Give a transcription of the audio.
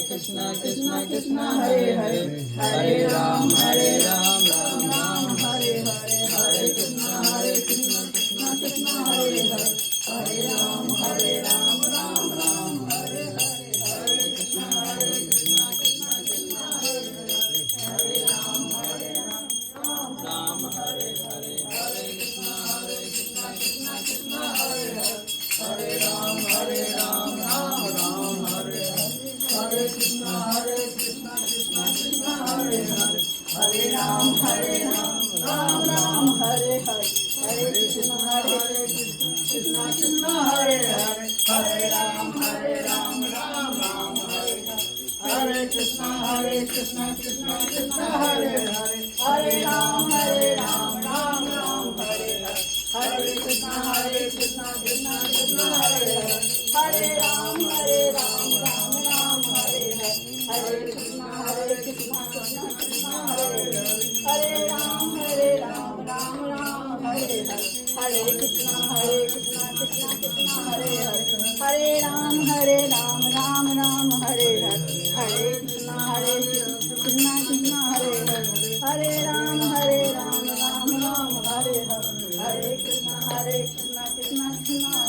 Krishna Krishna Krishna Hare Hare Hare Ram Ram Ram Hare Hare Hare Krishna Krishna Krishna Hare Hare Hare Ram Ram Ram Hare Hare Hare Krishna Krishna Krishna Hare Hare Hare Ram Ram Hare Hare Hare Krishna Krishna Krishna Hare Hare Hare Ram Hare Ram Hare Hare Hare Krishna Krishna Krishna Hare Hare Hare Ram Ram Hare Hare Hare Krishna Krishna Krishna Hare Hare Hare Ram Ram Hare Hare Hare Krishna Krishna Krishna Hare Hare Hare Ram Ram Hare Hare Hare Krishna Krishna Krishna Hare Hare Hare Ram Ram Hare Hare Hare Krishna Krishna Krishna Hare Hare Hare Ram Ram Hare Hare Hare Krishna Krishna Krishna Hare Hare Hare Ram Ram Hare Hare Hare Krishna Krishna Krishna Hare Hare Hare Ram Ram Hare Hare Hare Krishna Krishna Krishna Hare